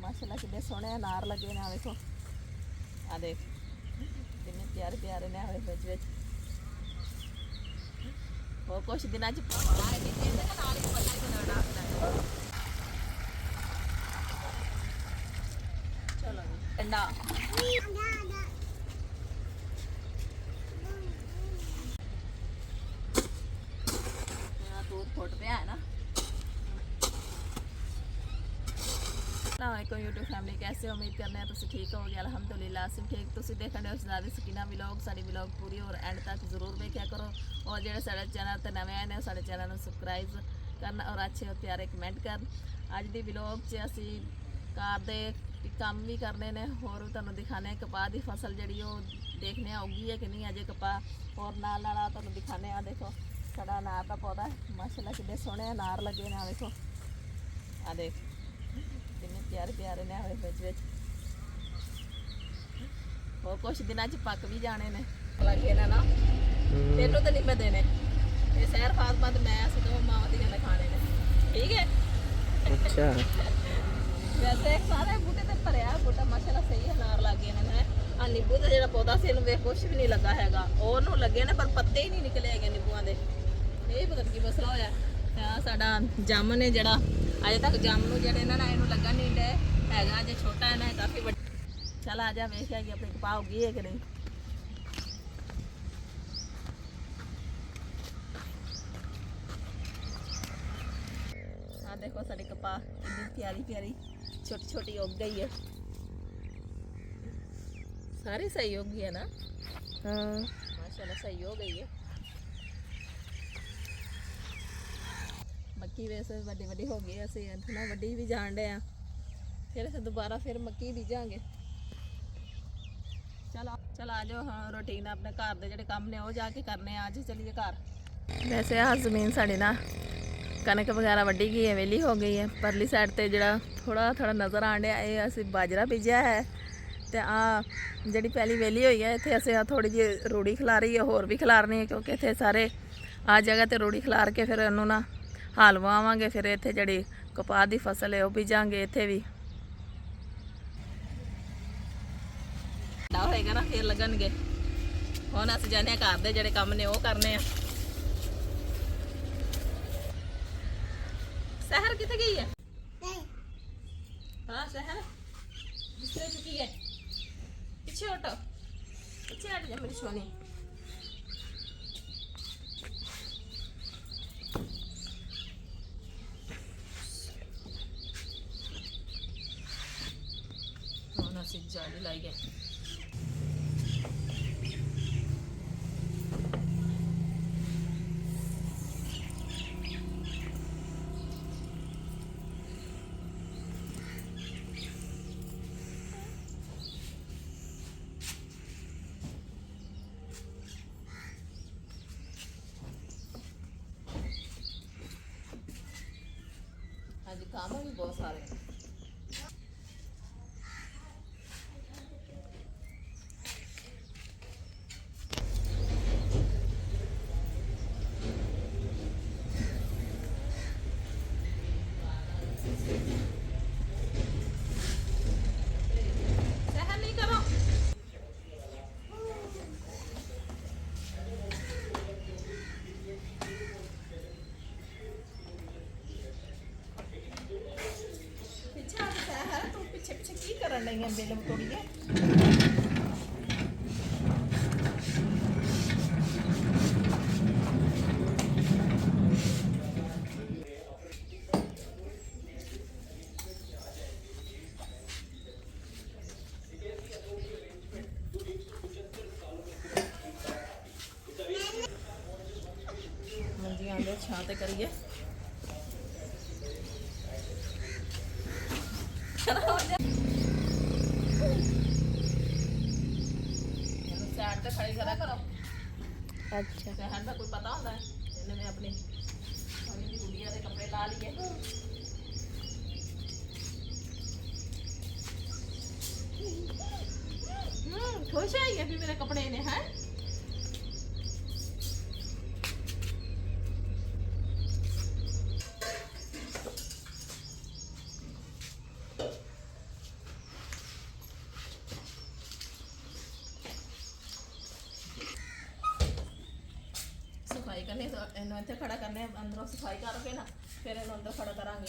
माशाल्लाह कितने सोहने अनार लगे ने। देखो आ देख कितने प्यारे प्यारे ने आवे विच विच। और कुछ दिनों च चलो जी ठंडा दूध फुट पिया है ना। अस्सलामुअलैकुम यूट्यूब फैमिली, कैसे उम्मीद करने हैं तुम ठीक होगे। अल्हम्दुलिल्लाह असीं ठीक। तुसीं देखने हो शहजादी सकीना व्लॉग। साडी व्लॉग पूरी और एंड तक जरूर देखा करो। और जो साढ़े चैनल पर नवे आए हैं साढ़े चैनल को सबसक्राइब करना और अच्छे और प्यारे कमेंट कर। अज की व्लॉग च असीं घर दे काम भी करने ने और तुहानूं दिखाने कपाह की फसल जी देखने आऊगी है कि नहीं अजे कपाह। और नाल नाल तुहानूं दिखाने देखो साडा अनार का पौधा है। माशाल्लाह कितने सोहने अनार लगे ने। देखो आ देख कितने प्यारे प्यारे ने आवे विच विच। और कुछ दिनों च पक भी जाने ने लगे ने ना। तेनों तो नहीं मैं देने ये सैर फातमा ते मैं असीं दो मावां दी गल्लां खाने ने। ठीक है अच्छा वैसे सारे बूटे ते भरिया बूटा माशाल्लाह सही अनार लग गए ने। आ नींबू का जो पौधा से वे कुछ भी नहीं लगा हैगा। और लगे ने पर पत्ते ही नहीं निकले है नींबूआं दे। ये पता नहीं की मसला होया। साडा जामुन है जड़ा अजे तक जामुन जड़े ना इनू लगन नहीं डे हैगा। अजे छोटा है ना काफ़ी बड़ा। चल आ जा वेख आइए अपनी कपाह उगी है कि नहीं। हाँ देखो साड़ी कपाह कितनी प्यारी प्यारी छोटी छोटी उग गई है। सारी सही हो गई है ना। हाँ माशाल्लाह सही हो गई है। मक्की वैसे वड्डी वड्डी हो गई असीं ना वड्डी भी जान डे हैं। फिर असीं दोबारा फिर मक्की बीजांगे। चलो चल आ जाओ। हाँ रूटीन अपने घर के जोड़े काम ने वो जाके करने आज चलिए घर। वैसे आ जमीन साड़ी ना कनक वगैरह वड्डी गई है वेली हो गई है। परली साइड ते जड़ा थोड़ा थोड़ा नज़र आन डया ये असीं बाजरा बीजा है। तो आ जी पहली वेली हुई है इतने असें थोड़ी जी रूड़ी खिलारी है होर भी खिलारनी है क्योंकि इतने सारे आ जगह तो रूड़ी खिलार के फिर उन्होंने ना हाल वावांगे। फिर इतने जी कपाह की फसल है वह बीजांगे इतने भी होएगा ना फिर लगनगे। हुण असीं जाने घर दे जिहड़े काम ने वो करने आ। सहर कित्थे गई है। हाँ सहर बिस्तर चुकी है। पीछे हटो पीछे हट जा मेरी सोनी। हुण असीं जाली लाइए। अज काम भी बहुत सारे हैं। सहर नहीं करो। पीछे आ सहर तू पीछे पीछे की करन लगी है बेल तोड़िए। मंजियां दे छां ते करिए। साइड ते खड़ी करा करो। अच्छा सहर का कोई पता होता है इन्हें मैं अपनी गुड़िया के कपड़े ला लिए। खुश है ये भी मेरे कपड़े ने हैं। ਨਿਕਲਣੀ ਤਾਂ ਇਹਨੂੰ ਇੱਥੇ ਖੜਾ ਕਰਨੇ ਆ, ਅੰਦਰੋਂ ਸਫਾਈ ਕਰਕੇ ਨਾ ਫਿਰ ਇਹਨੂੰ ਅੰਦਰ ਖੜਾ ਕਰਾਂਗੇ।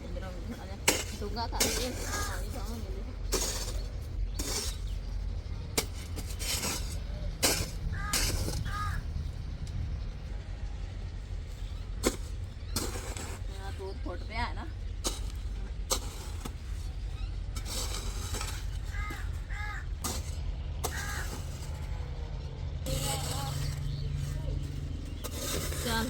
ਇੱਧਰੋਂ ਆ ਜਾ, ਡੂੰਘਾ ਕਰ ਲਈਏ, ਪਾਣੀ ਪਾਵਾਂਗੇ। ਫੁੱਟ ਪਿਆ ਹੈ ਨਾ, ਚੱਲ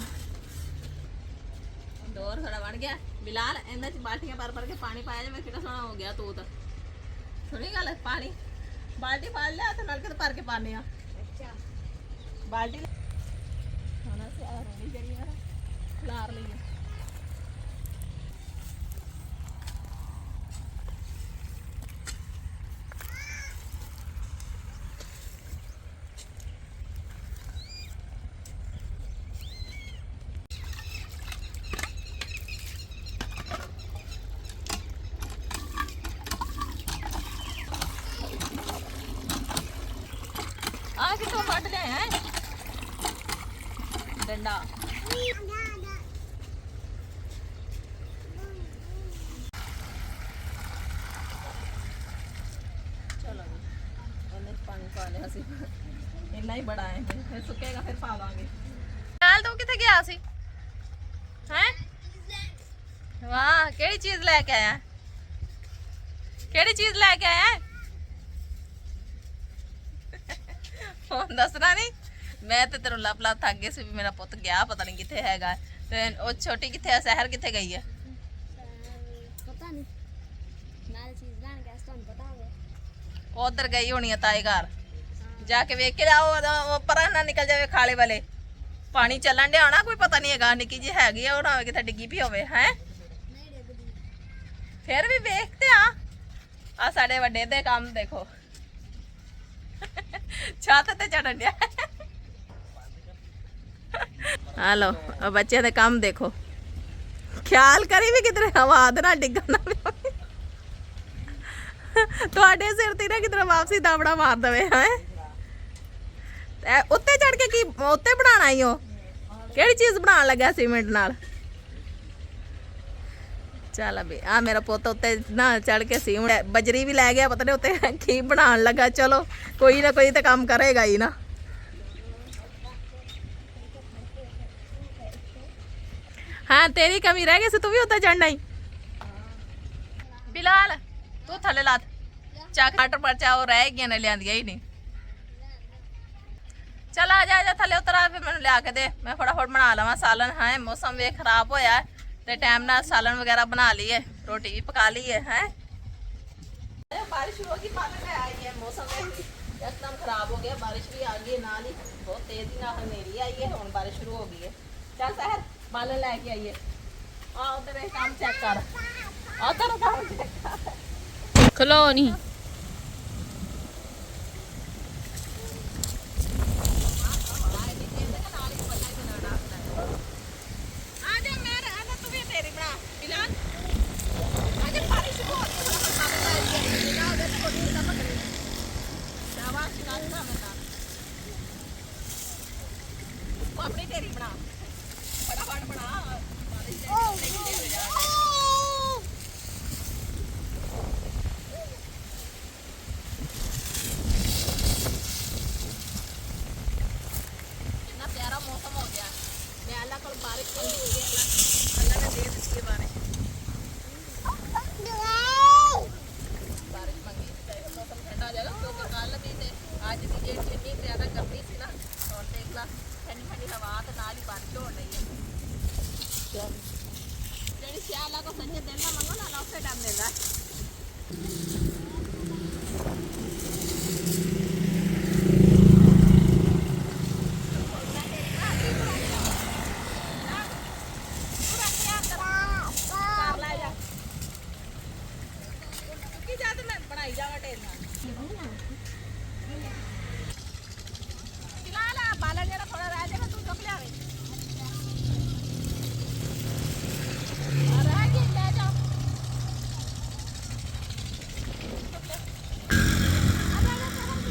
ਡੋਰ ਸਾਡਾ ਬਣ ਗਿਆ। ਬਿਲਾਲ ਇਹਨਾਂ ਚ ਬਾਲਟੀਆਂ ਭਰ ਕੇ ਪਾਣੀ ਪਾਇਆ ਜਾਵੇ, ਕਿੰਨਾ ਸੋਹਣਾ ਹੋ ਗਿਆ ਤੂੰ ਤਾਂ। ਸੁਣੀ ਗੱਲ, ਪਾਣੀ ਬਾਲਟੀ ਫੜ ਲਿਆ ਤੇ ਨਲਕੇ ਤੇ ਭਰ ਕੇ ਪਾਣੇ ਆ। ਅੱਛਾ ਬਾਲਟੀ ਹੁਣ ਅਸੀਂ ਆ ਰੋਣੀ ਜਿਹੜੀ ਆ ਖਲਾਰ ਲਈਏ। ਆ ਕਿੱਥੋਂ ਕੱਢ ਲਿਆ ਹੈ ਡੰਡਾ? ਚਲੋ ਉਹਨੇ ਪਾਣੀ ਪਾ ਲਿਆ ਸੀ, ਇੰਨਾ ਹੀ ਬੜਾ ਹੈ, ਫਿਰ ਸੁੱਕੇਗਾ ਫਿਰ ਪਾ ਲਾਂਗੇ। ਨਾਲ ਤੂੰ ਕਿੱਥੇ ਗਿਆ ਸੀ ਹੈ? ਵਾਹ, ਕਿਹੜੀ ਚੀਜ਼ ਲੈ ਕੇ ਆਇਆ? ਕਿਹੜੀ ਚੀਜ਼ ਲੈ ਕੇ ਆਇਆ? ਹੁਣ ਦੱਸਣਾ ਨਹੀਂ। ਮੈਂ ਤੇ ਤੇਰੇ ਲੱਭ ਲੱਭ ਥੱਕ ਗਈ ਸੀ ਵੀ ਮੇਰਾ ਪੁੱਤ ਗਿਆ, ਪਤਾ ਨਹੀਂ ਕਿੱਥੇ ਹੈਗਾ। ਤੇ ਉਹ ਛੋਟੀ ਕਿੱਥੇ ਹੈ? ਸਹਿਰ ਕਿੱਥੇ ਗਈ ਹੈ? ਪਤਾ ਨਹੀਂ, ਨਾਲ ਚੀਜ਼ ਲੈਣ ਗਿਆ ਸੀ, ਤੁਹਾਨੂੰ ਪਤਾ ਹੋਵੇ। ਉਧਰ ਗਈ ਹੋਣੀ ਆ ਤਾਏ ਘਰ, ਜਾ ਕੇ ਵੇਖ ਕੇ ਆਓ, ਉਹ ਪਰਾਂ ਨਾ ਨਿਕਲ ਜਾਵੇ ਖਾਲੇ ਵਾਲੇ। ਪਾਣੀ ਚੱਲਣ ਡਿਆ ਹੋਣਾ, ਕੋਈ ਪਤਾ ਨਹੀਂ ਹੈਗਾ, ਨਿੱਕੀ ਜੀ ਹੈਗੀ ਆ, ਉਹ ਨਾ ਹੋਵੇ ਕਿਤੇ ਡਿੱਗੀ ਪਈ ਹੋਵੇ ਹੈ। ਨਹੀਂ ਡਿੱਗਦੀ। ਫਿਰ ਵੀ ਵੇਖਦੇ ਆ ਸਾਡੇ ਵੱਡੇ ਦੇ ਕੰਮ ਦੇਖੋ, ਛੱਤ ਤੇ ਚੜਨ ਡਿਆ। ਹਲੋ ਬੱਚਿਆਂ ਦੇ ਕੰਮ ਦੇਖੋ, ਖਿਆਲ ਕਰੀ ਵੀ ਕਿਧਰੇ ਹਵਾ ਦੇ ਨਾਲ ਡਿੱਗਣ ਨਾ ਪਵੇ, ਤੁਹਾਡੇ ਸਿਰ ਤੇ ਨਾ ਕਿਧਰੇ ਵਾਪਸੀ ਦਾਵੜਾ ਮਾਰ ਦਵੇ ਹੈ। ਉੱਤੇ ਚੜ ਕੇ ਕੀ ਉੱਤੇ ਬਣਾਉਣਾ ਈ? ਉਹ ਕਿਹੜੀ ਚੀਜ਼ ਬਣਾਉਣ ਲੱਗਾ ਸੀਮੈਂਟ ਨਾਲ? ਚੱਲ ਅਬੇ ਆ ਮੇਰਾ ਪੁੱਤ ਉੱਤੇ ਨਾ ਚੜ ਕੇ ਸੀਮੈਂਟ ਬਜਰੀ ਵੀ ਲੈ ਗਿਆ, ਪਤਾ ਨਹੀਂ ਉੱਤੇ ਕੀ ਬਣਾਉਣ ਲੱਗਾ। ਚਲੋ ਕੋਈ ਨਾ ਕੋਈ ਤਾਂ ਕੰਮ ਕਰੇਗਾ ਹੀ ਨਾ। ਹਾਂ ਤੇਰੀ ਕਮੀ ਰਹਿ ਗਈ ਸੀ, ਤੂੰ ਵੀ ਉੱਤੇ ਚੜਨਾ ਹੀ। ਬਿਲਾਲ ਤੂੰ ਥੱਲੇ ਲਾ ਚੱਕ ਟਮਾਟਰ ਮਰਚਾ ਉਹ ਰਹਿ ਗਈਆਂ ਨੇ, ਲਿਆਂਦੀਆਂ ਹੀ ਨਹੀਂ। चल आ जा थले उतर आ, फिर मैं लिया के दे, मैं फटाफट बना लवा सालन। है मौसम वे खराब होया ते टाइम ना सालन वगैरह बना लिए, रोटी भी पका ली है। बारिश होगी, आई है, मौसम एकदम खराब हो गया, बारिश भी आ गई नाल ही, बहुत तेज ही ना हनेरी आई है, हुण बारिश शुरू हो गई है। चल सहर बालन लैके आइए, आ उधर काम चेक कर, उधर काम चेक कर, खलो नहीं अपनी ढेरी बना, फटाफट बना। कितना प्यारा मौसम हो गया, मैं अल्लाह को बारिश मंगी हुई है, अल्लाह ने दे दी है बारिश। बारिश मंगी तो मौसम ठंडा हो जाएगा, क्योंकि कल भी थे आज भी जितनी ज़्यादा गर्मी थी ना, और देख ला ठंडी ठंडी हवा तो नाल ही बारिश हो रही है। ਜਿਹੜੀ ਸਿਆਲਾ ਕੋ ਸੰਜੇ ਦਿਨ ਨਾ ਮੰਗੋ ਨਾ ਉਸੇ ਟਾਈਮ ਦਿੰਦਾ।